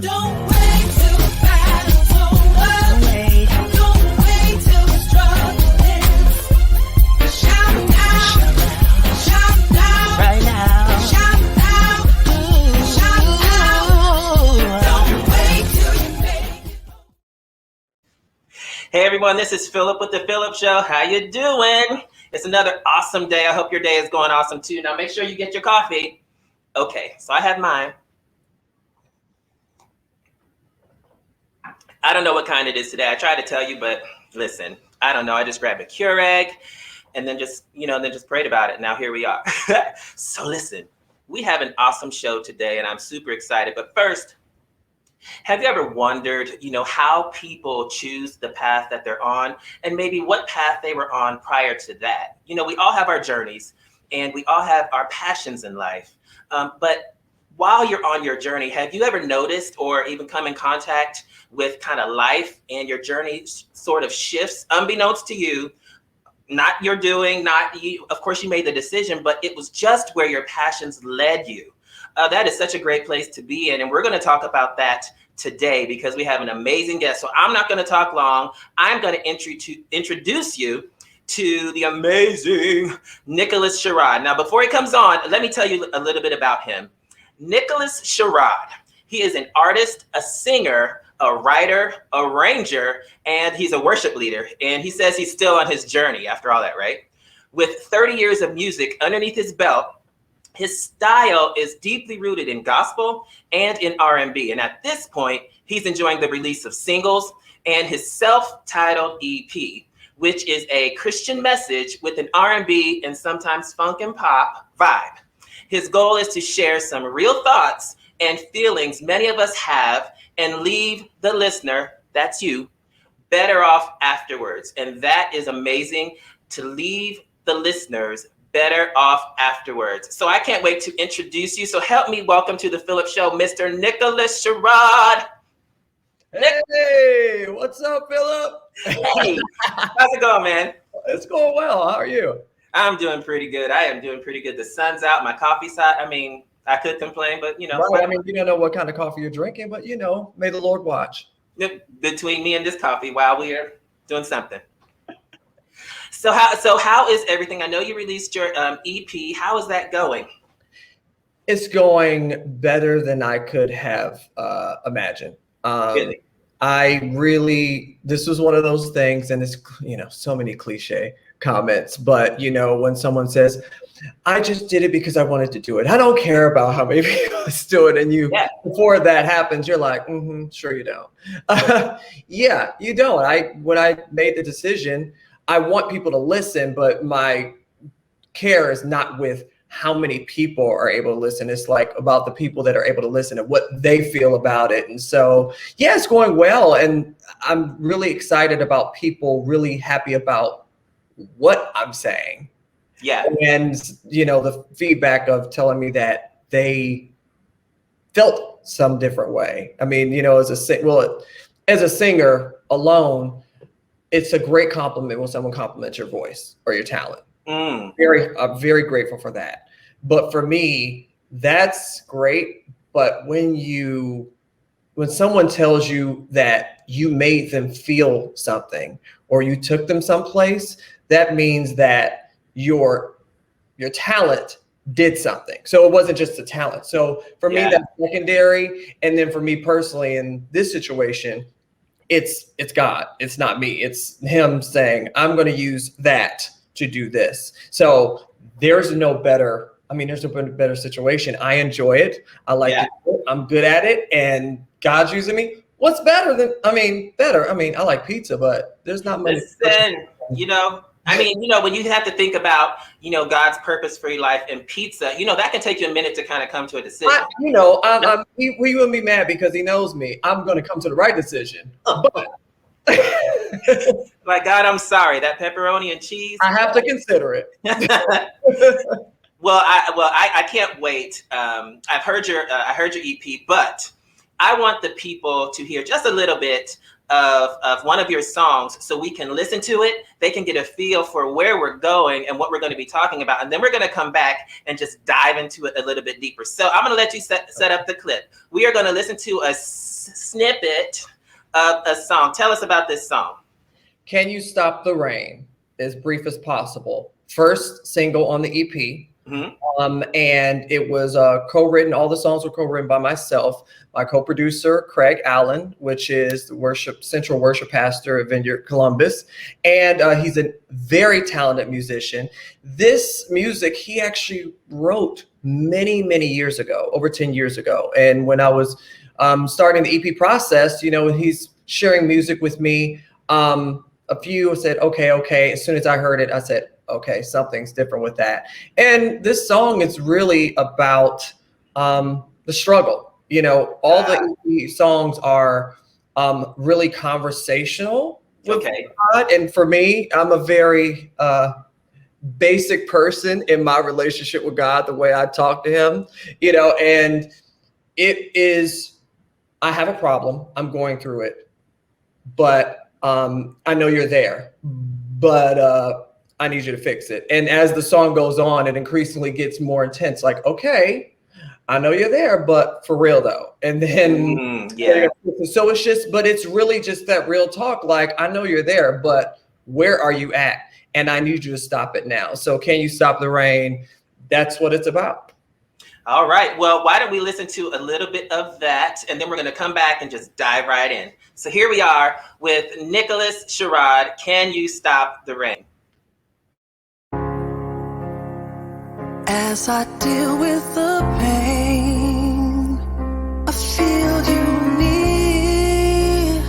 Don't wait till the battle's over. Don't wait till the struggle ends. Shout now, shout now, right now. Shout now, shout now. Don't wait till you make it. Hey everyone, this is Philip with the PHILLIP Show. How you doing? It's another awesome day. I hope your day is going awesome too. Now make sure you get your coffee. Okay, so I have mine. I don't know what kind it is today. I tried to tell you, but listen, I don't know. I just grabbed a Keurig and then just prayed about it. Now here we are. So listen, we have an awesome show today and I'm super excited. But first, have you ever wondered, how people choose the path that they're on and maybe what path they were on prior to that? We all have our journeys and we all have our passions in life. But while you're on your journey, have you ever noticed or even come in contact with kind of life and your journey sort of shifts unbeknownst to you? Not your doing, not you. Of course, you made the decision, but it was just where your passions led you. That is such a great place to be in. And we're going to talk about that today because we have an amazing guest. So I'm not going to talk long. I'm going to introduce you to the amazing Nicholas Sherrod. Now, before he comes on, let me tell you a little bit about him. Nicholas Sherrod, he is an artist, a singer, a writer, arranger, and he's a worship leader. And he says he's still on his journey after all that, right? With 30 years of music underneath his belt, his style is deeply rooted in gospel and in R&B. And at this point, he's enjoying the release of singles and his self-titled EP, which is a Christian message with an R&B and sometimes funk and pop vibe. His goal is to share some real thoughts and feelings many of us have and leave the listener, that's you, better off afterwards. And that is amazing, to leave the listeners better off afterwards. So I can't wait to introduce you. So help me welcome to the PHILLIP Show, Mr. Nicholas Sherrod. Hey, what's up, Philip? Hey, how's it going, man? It's going well. How are you? I'm doing pretty good. I am doing pretty good. The sun's out, my coffee's hot. I mean, I could complain, but Right. I mean, you don't know what kind of coffee you're drinking, but may the Lord watch. Between me and this coffee while we are doing something. So how is everything? I know you released your EP. How is that going? It's going better than I could have imagined. Really? This was one of those things, and it's, so many cliche comments, but when someone says, I just did it because I wanted to do it. I don't care about how many people do it. And before that happens, you're like, sure you don't. Yeah, you don't. When I made the decision, I want people to listen, but my care is not with how many people are able to listen. It's like about the people that are able to listen and what they feel about it. And so, yeah, it's going well. And I'm really excited about people really happy about what I'm saying. Yeah. And, the feedback of telling me that they felt some different way. I mean, as a singer alone, it's a great compliment when someone compliments your voice or your talent. I'm very grateful for that. But for me, that's great. But when someone tells you that you made them feel something or you took them someplace, that means that your talent did something. So it wasn't just a talent. So for me, that's secondary. And then for me personally, in this situation, it's God. It's not me. It's him saying, I'm going to use that to do this. So there's no better situation. I enjoy it. I like it. I'm good at it. And God's using me. What's better? I like pizza, but there's not many. Listen, when you have to think about, God's purpose for your life and pizza, that can take you a minute to kind of come to a decision. He wouldn't be mad because he knows me. I'm going to come to the right decision. But like, God, I'm sorry, that pepperoni and cheese. I have to consider it. Well, I can't wait. I heard your EP, but I want the people to hear just a little bit of one of your songs so we can listen to it. They can get a feel for where we're going and what we're going to be talking about. And then we're going to come back and just dive into it a little bit deeper. So I'm going to let you set up the clip. We are going to listen to a snippet of a song. Tell us about this song. Can You Stop the Rain? As brief as possible. First single on the EP. And it was co-written. All the songs were co-written by myself, my co-producer Craig Allen, which is the central worship pastor at Vineyard Columbus, and he's a very talented musician. This music he actually wrote many years ago, over 10 years ago. And when I was starting the EP process, you know, he's sharing music with me. A few said, okay. As soon as I heard it, I said, okay, something's different with that. And this song is really about the struggle. You know, all the EP songs are really conversational with God. And for me, I'm a very basic person in my relationship with God, the way I talk to him, you know, and it is, I have a problem. I'm going through it, but I know you're there, but I need you to fix it. And as the song goes on, it increasingly gets more intense. Like, okay, I know you're there, but for real though. And then, so it's just, but it's really just that real talk. Like, I know you're there, but where are you at? And I need you to stop it now. So can you stop the rain? That's what it's about. All right. Well, why don't we listen to a little bit of that, and then we're going to come back and just dive right in. So here we are with Nicholas Sherrod, Can You Stop the Rain? As I deal with the pain, I feel you near,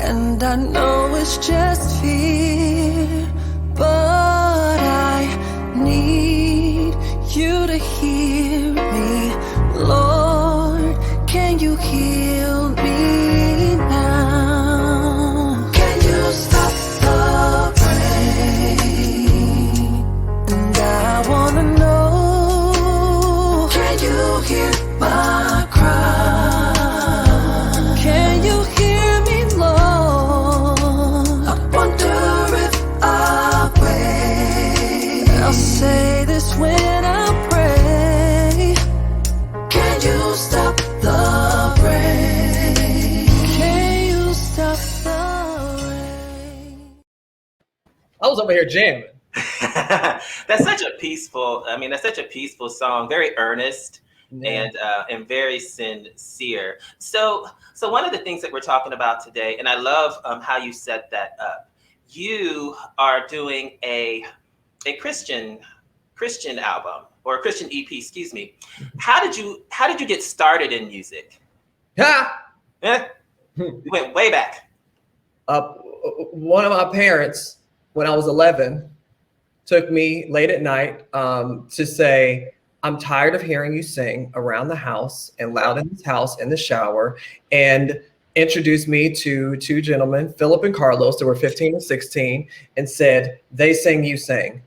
and I know it's just fear, but I need you to hear me. Lord, can you heal me now? Can you stop the rain? And I wanna know, can you hear my cry? Can you hear me, Lord? I wonder if I pray. I'll say this when I pray. Can you stop the rain? Can you stop the rain? I was over here jamming. That's such a peaceful song, very earnest and very sincere. So one of the things that we're talking about today, and I love how you set that up. You are doing a Christian album, or a Christian EP, excuse me. How did you get started in music? You went way back. One of my parents, when I was 11, took me late at night to say, I'm tired of hearing you sing around the house and loud in this house in the shower, and introduced me to two gentlemen, Philip and Carlos, that were 15 and 16, and said, they sing, you sing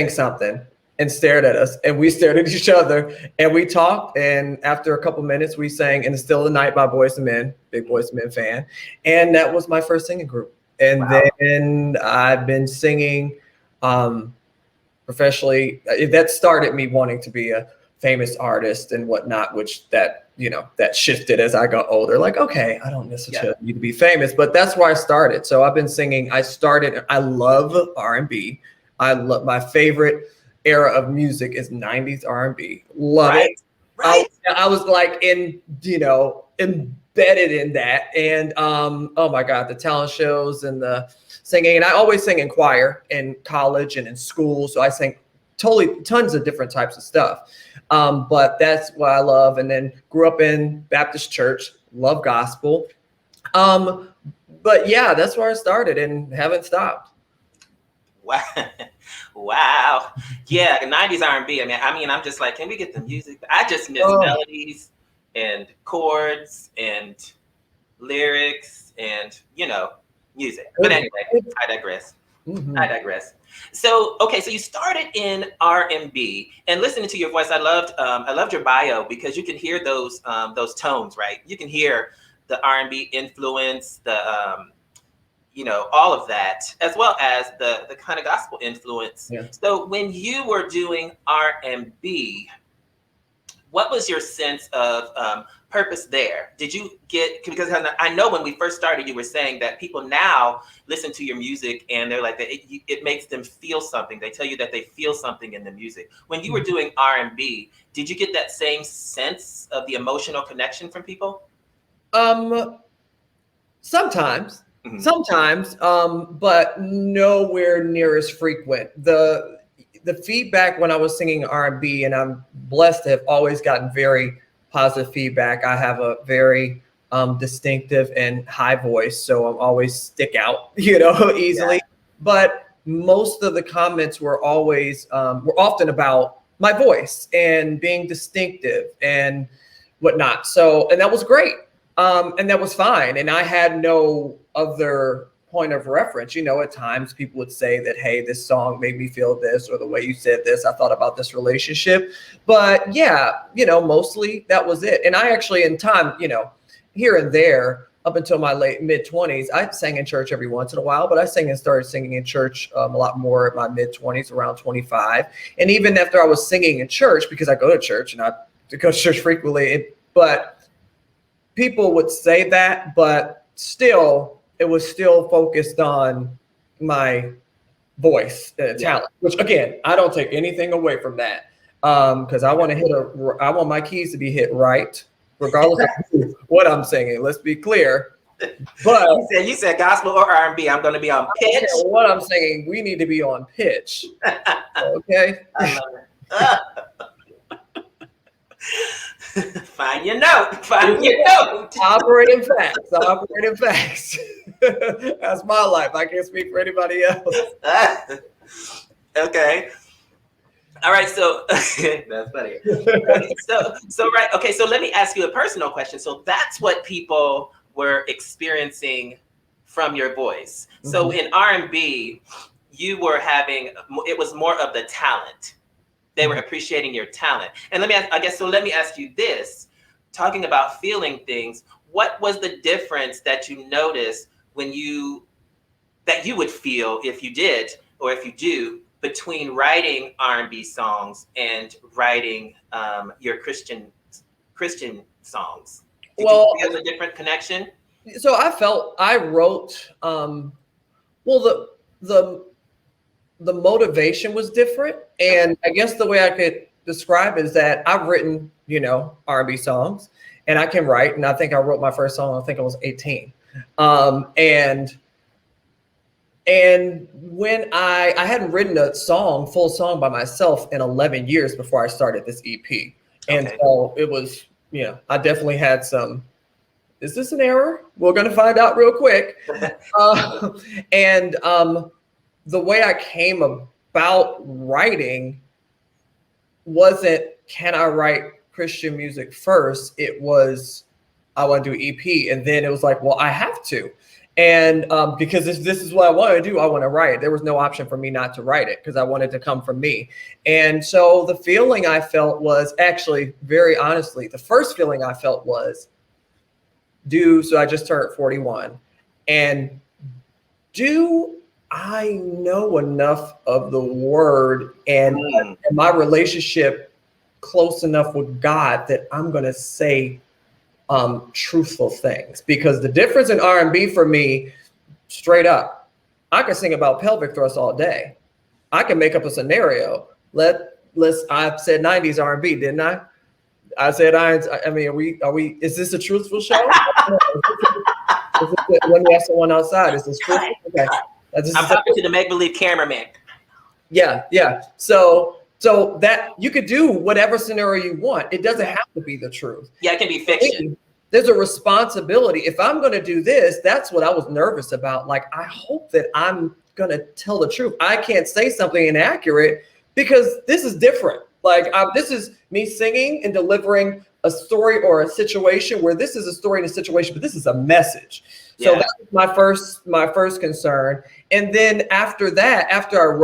something, and stared at us. And we stared at each other and we talked. And after a couple minutes, we sang In the Still of the Night by Boyz II Men, big Boyz II Men fan. And that was my first singing group. And then I've been singing professionally. That started me wanting to be a famous artist and whatnot, which that shifted as I got older. Like, okay, I don't necessarily need to be famous, but that's where I started. So I've been singing. I love R&B. My favorite era of music is 90s R&B. Love it. Right. I was like embedded in that. And oh my God, the talent shows and the singing. And I always sing in choir in college and in school. So I sang tons of different types of stuff. But that's what I love. And then grew up in Baptist church, love gospel. But yeah, that's where I started and haven't stopped. Wow. Yeah, 90s R&B. I mean, I'm just like, can we get the music? I just miss melodies and chords and lyrics and, music. But anyway, I digress. So, okay, so you started in R&B, and listening to your voice, I loved your bio, because you can hear those tones, right? You can hear the R&B influence, the you know, all of that, as well as the kind of gospel influence. Yeah. So when you were doing R&B, what was your sense of purpose there? Did you get, because I know when we first started, you were saying that people now listen to your music and they're like, it makes them feel something. They tell you that they feel something in the music. When you were doing R&B, did you get that same sense of the emotional connection from people? Sometimes, Mhm. sometimes, but nowhere near as frequent. The feedback when I was singing R&B, and I'm blessed to have always gotten very positive feedback. I have a very distinctive and high voice, so I'm always stick out, you know, easily. Yeah. But most of the comments were often about my voice and being distinctive and whatnot. So, and that was great. And that was fine. And I had no other point of reference. You know, at times people would say that, hey, this song made me feel this, or the way you said this, I thought about this relationship. But yeah, you know, mostly that was it. And I actually, in time, you know, here and there, up until my mid-20s, I sang in church every once in a while, but I started singing in church a lot more at my mid-20s, around 25. And even after I was singing in church, because I go to church and I go to church frequently, but people would say that, but still, it was still focused on my voice talent, which again, I don't take anything away from that. Because I want my keys to be hit right, regardless of what I'm singing. Let's be clear. But you said gospel or R&B. I'm going to be on pitch. What I'm saying, we need to be on pitch. Okay. I love it. Find your note. Find your note. Operating facts. Operating facts. That's my life. I can't speak for anybody else. Okay. All right. So that's funny. Okay, so right. Okay. So let me ask you a personal question. So that's what people were experiencing from your voice. Mm-hmm. So in R&B, you were it was more of the talent. They were appreciating your talent. And let me ask you this, talking about feeling things, what was the difference that you noticed that you would feel if you did, or if you do, between writing R&B songs and writing your Christian songs? Did you feel a different connection? So I wrote, the motivation was different. And I guess the way I could describe is that I've written, you know, R&B songs, and I can write. And I think I wrote my first song, I think I was 18. And when I hadn't written a full song by myself in 11 years before I started this EP. And so it was, you know, I definitely had some, is this an error? We're going to find out real quick. The way I came about writing wasn't, can I write Christian music first? It was, I want to do EP. And then it was like, well, I have to. And because this is what I want to do, I want to write. There was no option for me not to write it, because I wanted to come from me. And so the feeling I felt was, actually, very honestly, the first feeling I felt was, so I just turned 41. And do I know enough of the word and my relationship close enough with God that I'm going to say truthful things? Because the difference in R&B for me, straight up, I can sing about pelvic thrust all day. I can make up a scenario. I said 90s R&B, didn't I? I said, I mean, are we, is this a truthful show? Let me ask someone outside. Is this truthful? Okay. I'm talking to the make-believe cameraman. Yeah. So that you could do whatever scenario you want. It doesn't have to be the truth. Yeah, it can be fiction. There's a responsibility. If I'm going to do this, that's what I was nervous about. Like, I hope that I'm going to tell the truth. I can't say something inaccurate, because this is different. Like, this is me singing and delivering a story or a situation, where this is a story and a situation, but this is a message. So that was my first concern. And then after that, after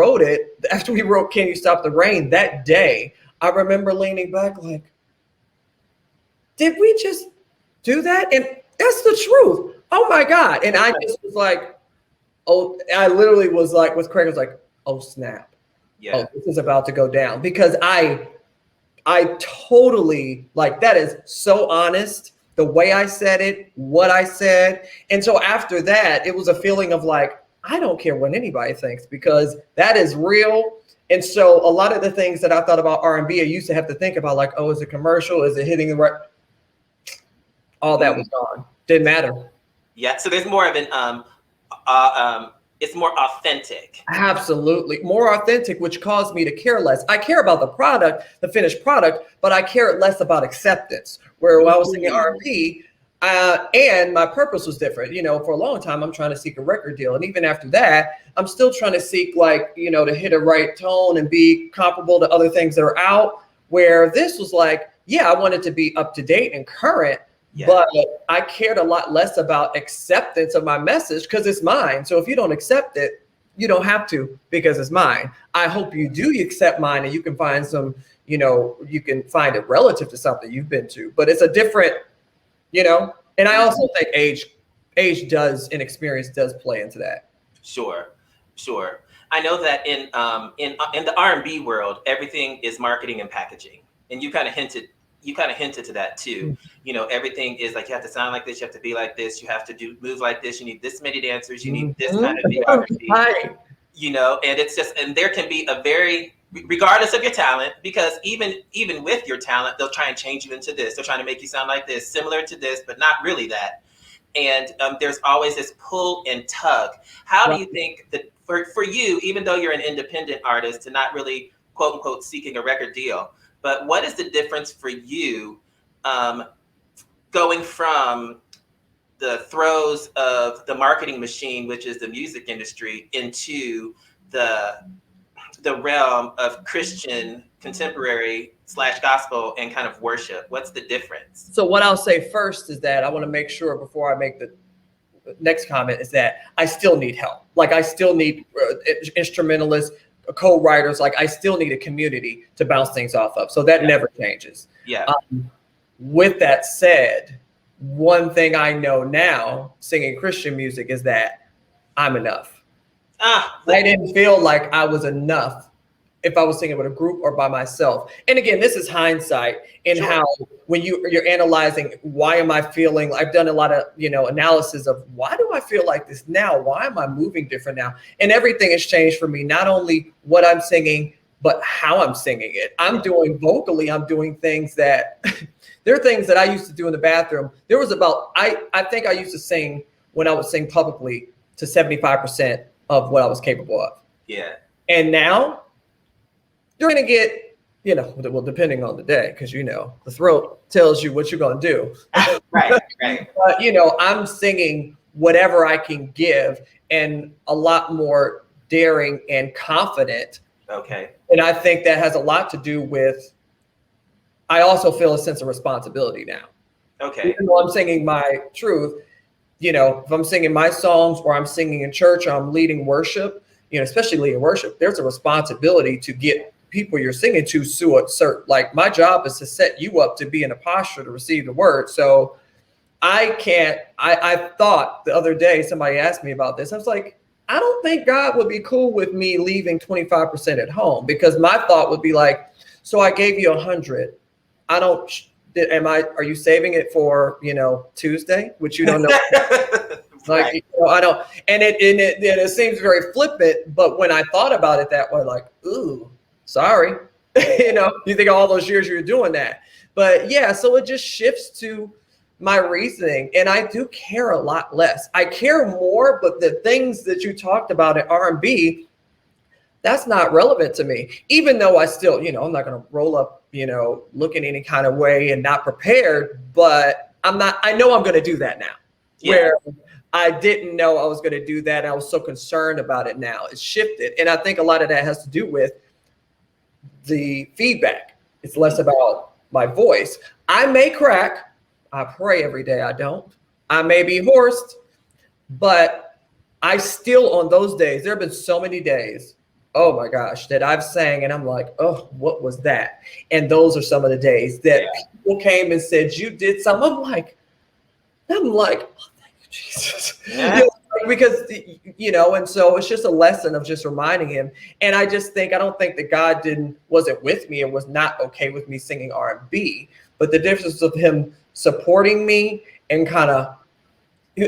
we wrote Can You Stop the Rain, that day, I remember leaning back like, did we just do that? And That's the truth. Oh my God. And I just was like, oh, I literally was like, with Craig, I was like, oh snap. Yeah. Oh, this is about to go down. Because I totally, like, that is so honest. The way I said it, what I said. And so after that, it was a feeling of like, I don't care what anybody thinks, because that is real. And so a lot of the things that I thought about R&B, I used to have to think about, like, oh, is it commercial? Is it hitting the right? All that was gone. Didn't matter. Yeah. So there's more of an it's more authentic. Absolutely. More authentic, which caused me to care less. I care about the product, the finished product, but I care less about acceptance. Where when I was singing R&B, and my purpose was different. You know, for a long time, I'm trying to seek a record deal. And even after that, I'm still trying to seek, like, you know, to hit a right tone and be comparable to other things that are out. Where this was like, yeah, I wanted to be up to date and current. Yeah. But I cared a lot less about acceptance of my message, because it's mine. So if you don't accept it, you don't have to, because it's mine. I hope you do accept mine, and you can find some, you know, you can find it relative to something you've been to. But it's a different, you know, and I also think age does, and experience does play into that. Sure. I know that in the R&B world, everything is marketing and packaging, and you kind of hinted to that too. You know, everything is like, you have to sound like this, you have to be like this, you have to move like this, you need this many dancers, you need this kind of videography. Right. You know, and it's just, and there can be a very, regardless of your talent, because even with your talent, they'll try and change you into this. They're trying to make you sound like this, similar to this, but not really that. And there's always this pull and tug. How do you think that for you, even though you're an independent artist, to not really, quote unquote, seeking a record deal, but what is the difference for you going from the throes of the marketing machine, which is the music industry, into the realm of Christian contemporary / gospel and kind of worship? What's the difference? So what I'll say first is that I want to make sure, before I make the next comment, is that I still need help. Like, I still need instrumentalists, co-writers. Like, I still need a community to bounce things off of. So that never changes. Yeah. With that said, one thing I know now, singing Christian music, is that I'm enough. I didn't feel like I was enough if I was singing with a group or by myself. And again, this is hindsight in how, when you're analyzing, why am I feeling, I've done a lot of, you know, analysis of, why do I feel like this now? Why am I moving different now? And everything has changed for me, not only what I'm singing, but how I'm singing it. I'm doing vocally, I'm doing things that, there are things that I used to do in the bathroom. There was about, I think I used to sing, when I would sing publicly, to 75% of what I was capable of. Yeah. And now, you're going to get, you know, well, depending on the day, because, you know, the throat tells you what you're going to do. Right. But, you know, I'm singing whatever I can give, and a lot more daring and confident. Okay. And I think that has a lot to do with, I also feel a sense of responsibility now. Okay. Even though I'm singing my truth, you know, if I'm singing my songs, or I'm singing in church, or I'm leading worship, you know, especially leading worship, there's a responsibility to get people you're singing to certain, like, my job is to set you up to be in a posture to receive the word. So I thought the other day, somebody asked me about this. I was like, I don't think God would be cool with me leaving 25% at home, because my thought would be like, so I gave you 100. Are you saving it for, you know, Tuesday, which you don't know? Like, right. You know, I don't, and it seems very flippant, but when I thought about it that way, like, ooh, sorry, you know, you think all those years you were doing that. But yeah, so it just shifts to my reasoning, and I do care a lot less. I care more, but the things that you talked about in R&B, that's not relevant to me, even though I still, you know, I'm not going to roll up, you know, looking any kind of way and not prepared, but I know I'm going to do that now. Yeah. Where I didn't know I was going to do that. I was so concerned about it now. It's shifted. And I think a lot of that has to do with the feedback. It's less about my voice. I may crack. I pray every day I don't. I may be hoarse, but I still, on those days, there have been so many days, oh my gosh, that I've sang and I'm like, oh, what was that? And those are some of the days that people came and said, you did something. I'm like, I'm like, oh, thank you, Jesus. Yeah. You know, because, you know, and so it's just a lesson of just reminding him. And I just think, I don't think that God wasn't with me and was not okay with me singing R&B, but the difference of him supporting me and kind of,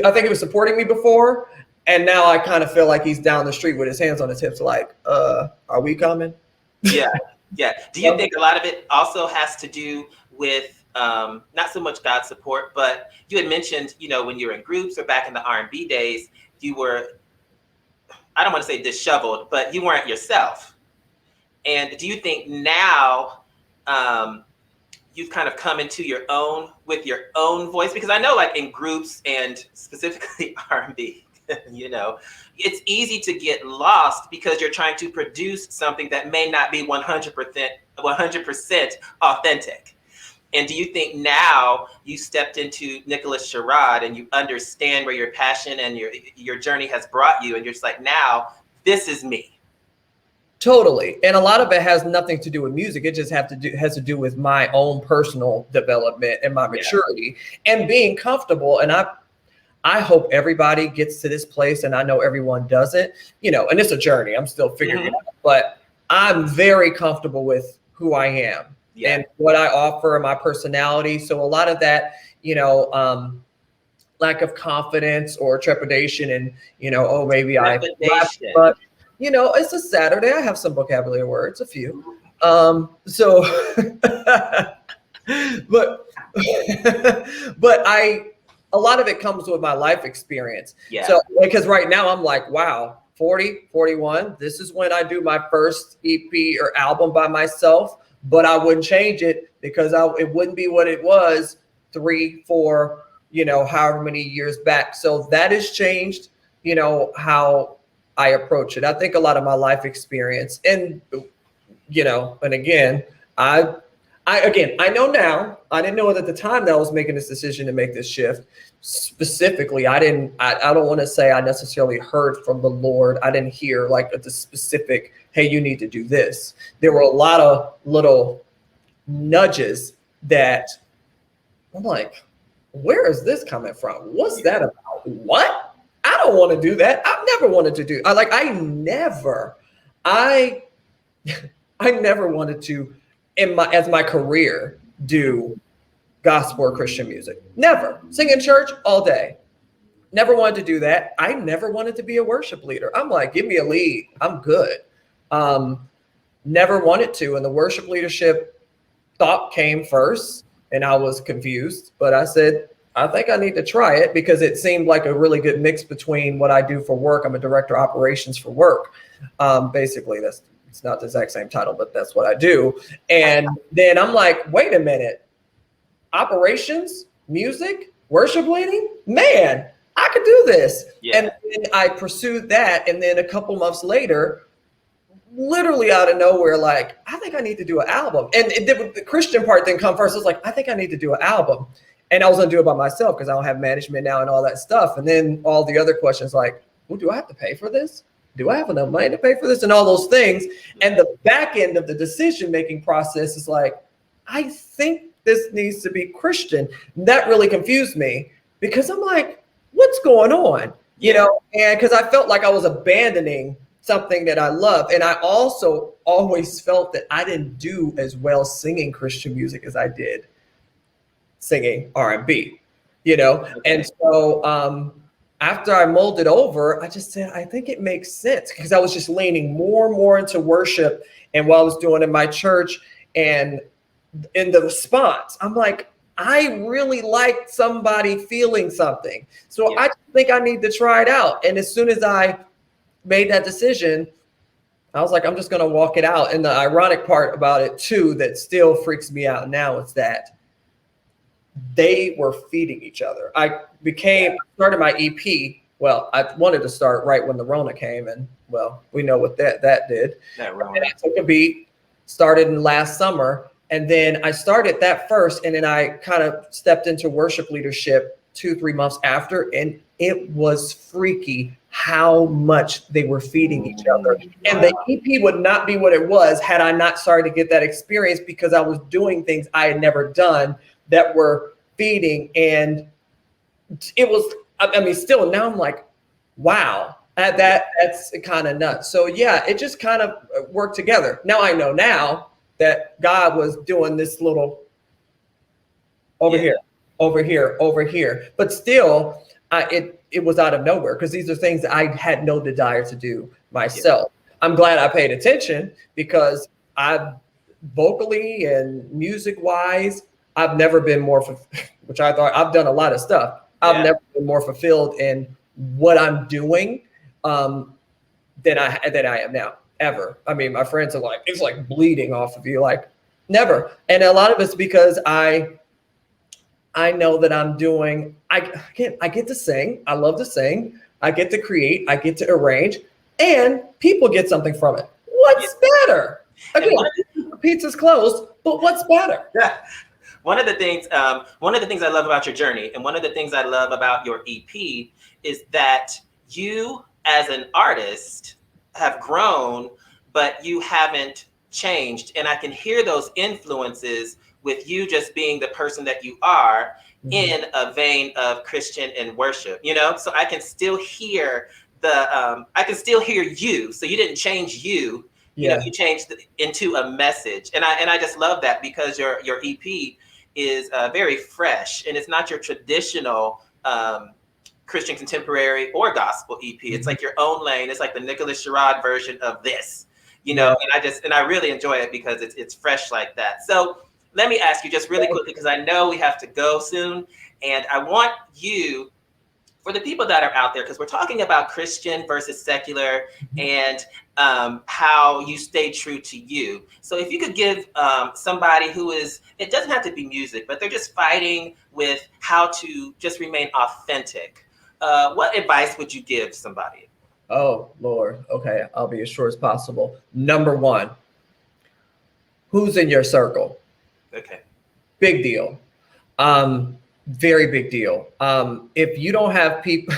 I think he was supporting me before. And now I kind of feel like he's down the street with his hands on his hips, like, are we coming? Yeah. Yeah. Do you think a lot of it also has to do with not so much God's support, but you had mentioned, you know, when you were in groups or back in the R&B days, you were, I don't want to say disheveled, but you weren't yourself. And do you think now you've kind of come into your own with your own voice? Because I know, like in groups and specifically R&B, you know, it's easy to get lost because you're trying to produce something that may not be 100% authentic. And do you think now you stepped into Nicholas Sherrod and you understand where your passion and your journey has brought you, and you're just like, now this is me? Totally. And a lot of it has nothing to do with music. It just has to do with my own personal development and my maturity and being comfortable. And I hope everybody gets to this place, and I know everyone doesn't, you know, and it's a journey. I'm still figuring it out, but I'm very comfortable with who I am and what I offer and my personality. So a lot of that, you know, lack of confidence or trepidation and, you know, oh, maybe I rap, but you know, it's a Saturday. I have some vocabulary words, a few. So, but a lot of it comes with my life experience. Yeah. So, because right now I'm like, wow, 40, 41. This is when I do my first EP or album by myself, but I wouldn't change it because it wouldn't be what it was 3, 4, you know, however many years back. So that has changed, you know, how I approach it. I think a lot of my life experience and, you know, and again, I know now, I didn't know it at the time that I was making this decision to make this shift. Specifically, I don't want to say I necessarily heard from the Lord. I didn't hear like the specific, hey, you need to do this. There were a lot of little nudges that I'm like, where is this coming from? What's that about? What? I don't want to do that. I've never wanted to do. I never wanted to as my career do gospel or Christian music. Never. Sing in church all day. Never wanted to do that. I never wanted to be a worship leader. I'm like, give me a lead. I'm good. Never wanted to. And the worship leadership thought came first and I was confused, but I said, I think I need to try it because it seemed like a really good mix between what I do for work. I'm a director of operations for work. Basically, it's not the exact same title, but that's what I do. And then I'm like, wait a minute, operations, music, worship leading, man, I could do this. Yeah. And then I pursued that. And then a couple months later, literally out of nowhere, like, I think I need to do an album. And the Christian part didn't come first. I was like, I think I need to do an album. And I was going to do it by myself because I don't have management now and all that stuff. And then all the other questions like, well, do I have to pay for this? Do I have enough money to pay for this? And all those things. And the back end of the decision-making process is like, I think this needs to be Christian. That really confused me because I'm like, what's going on? You know, and because I felt like I was abandoning something that I love. And I also always felt that I didn't do as well singing Christian music as I did singing R&B, you know? Okay. And so after I molded over, I just said, I think it makes sense because I was just leaning more and more into worship and what I was doing in my church and in the response, I'm like, I really like somebody feeling something. So I think I need to try it out. And as soon as I made that decision, I was like, I'm just going to walk it out. And the ironic part about it too, that still freaks me out now is that they were feeding each other. I started my EP. Well, I wanted to start right when the Rona came, and well, we know what that did. And I took a beat, started in last summer, and then I started that first, and then I kind of stepped into worship leadership 2-3 months after, and it was freaky how much they were feeding each other. And the EP would not be what it was had I not started to get that experience because I was doing things I had never done that were feeding. And it was, I mean, still now I'm like, wow, that's kind of nuts. So yeah, it just kind of worked together. Now I know now that God was doing this little over here, over here, over here, but still it was out of nowhere, because these are things that I had no desire to do myself. I'm glad I paid attention, because I vocally and music wise, I've never been more, which I thought I've done a lot of stuff. I've never been more fulfilled in what I'm doing than I am now, ever. I mean, my friends are like, it's like bleeding off of you, like never. And a lot of it's because I know that I'm doing, I get to sing. I love to sing. I get to create. I get to arrange, and people get something from it. What's better? Again, pizza's closed, but what's better? Yeah. One of the things I love about your journey, and one of the things I love about your EP, is that you as an artist have grown, but you haven't changed. And I can hear those influences with you just being the person that you are, in a vein of Christian and worship, you know? So I can still hear you. So you didn't change you, you know, you changed into a message. And I just love that, because your EP is very fresh, and it's not your traditional Christian contemporary or gospel EP. It's like your own lane. It's like the Nicholas Sherrod version of this, you know, and I really enjoy it because it's fresh like that. So let me ask you just really quickly, because I know we have to go soon, and I want you, for the people that are out there, because we're talking about Christian versus secular, and how you stay true to you. So if you could give somebody who is, it doesn't have to be music, but they're just fighting with how to just remain authentic, what advice would you give somebody? Oh, Lord. Okay, I'll be as short as possible. Number one, who's in your circle? Okay. Big deal. Very big deal. If you don't have people,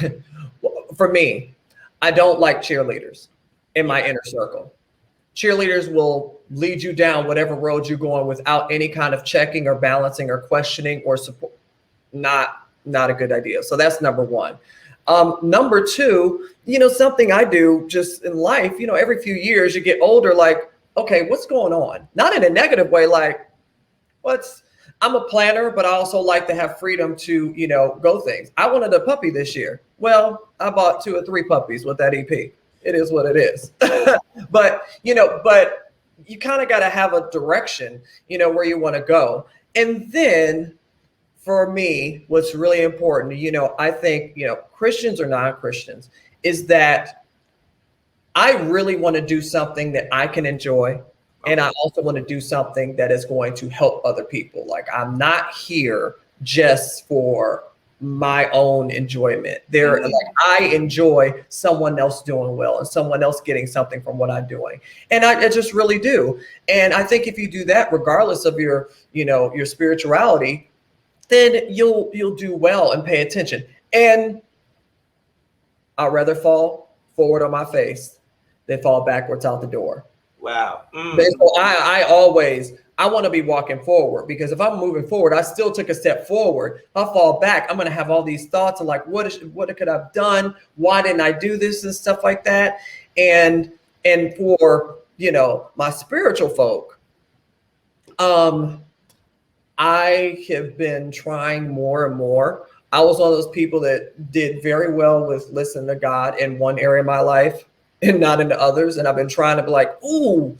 for me, I don't like cheerleaders in my inner circle. Cheerleaders will lead you down whatever road you're going without any kind of checking or balancing or questioning or support. Not a good idea. So that's number one. Number two, you know, something I do just in life, you know, every few years you get older, like, okay, what's going on? Not in a negative way, like, I'm a planner, but I also like to have freedom to, you know, go things. I wanted a puppy this year. Well, I bought 2 or 3 puppies with that EP. It is what it is. But you kind of got to have a direction, you know, where you want to go. And then for me, what's really important, you know, I think, you know, Christians or non-Christians, is that I really want to do something that I can enjoy. And I also want to do something that is going to help other people. Like, I'm not here just for my own enjoyment. Like, I enjoy someone else doing well and someone else getting something from what I'm doing. And I just really do. And I think if you do that, regardless of your, you know, your spirituality, then you'll do well and pay attention. And I'd rather fall forward on my face than fall backwards out the door. Wow. So I want to be walking forward, because if I'm moving forward, I still took a step forward. If I fall back, I'm going to have all these thoughts of like, what could I have done? Why didn't I do this and stuff like that? And for, you know, my spiritual folk, I have been trying more and more. I was one of those people that did very well with listening to God in one area of my life and not into others. And I've been trying to be like, ooh,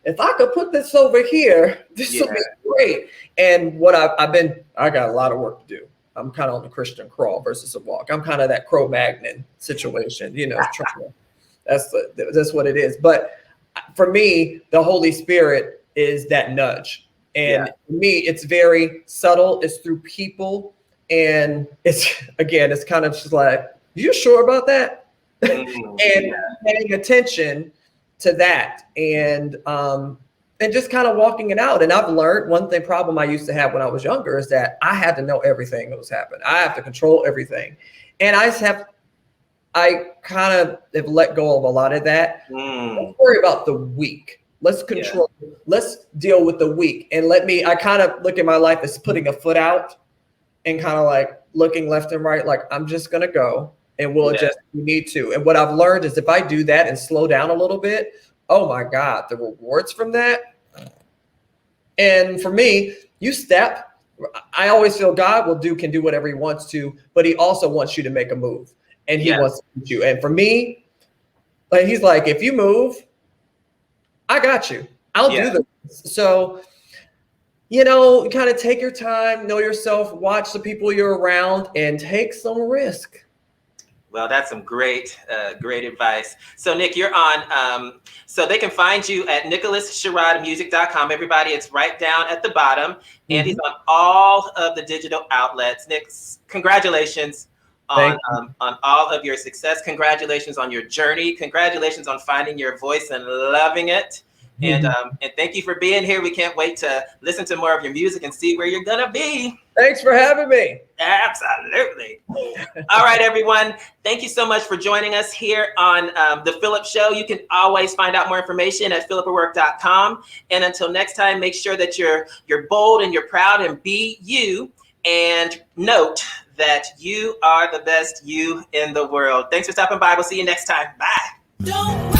if I could put this over here, this would be great. And what I got a lot of work to do. I'm kind of on the Christian crawl versus a walk. I'm kind of that Cro-Magnon situation, you know, that's what it is. But for me, the Holy Spirit is that nudge. And for me, it's very subtle. It's through people. And it's kind of just like, you sure about that? And paying attention to that, and just kind of walking it out. And I've learned one problem I used to have when I was younger is that I had to know everything that was happening. I have to control everything. And I kind of have let go of a lot of that. Don't worry about the weak. Let's control, let's deal with the weak. And I kind of look at my life as putting a foot out and kind of like looking left and right, like I'm just gonna go and we'll adjust if we need to. And what I've learned is if I do that and slow down a little bit, oh my God, the rewards from that. And for me, you step. I always feel God can do whatever he wants to, but he also wants you to make a move, and he wants to teach you. And for me, like he's like, if you move, I got you. I'll do this. So, you know, kind of take your time, know yourself, watch the people you're around, and take some risk. Well, that's some great advice. So Nick, you're on, so they can find you at nicholassherrodmusic.com. Everybody, it's right down at the bottom. And he's on all of the digital outlets. Nick, congratulations on all of your success. Congratulations on your journey. Congratulations on finding your voice and loving it. And thank you for being here. We can't wait to listen to more of your music and see where you're gonna be. Thanks for having me. Absolutely. All right, everyone. Thank you so much for joining us here on the PHILLIP Show. You can always find out more information at phillipperwork.com. And until next time, make sure that you're bold and you're proud and be you. And note that you are the best you in the world. Thanks for stopping by. We'll see you next time. Bye. Don't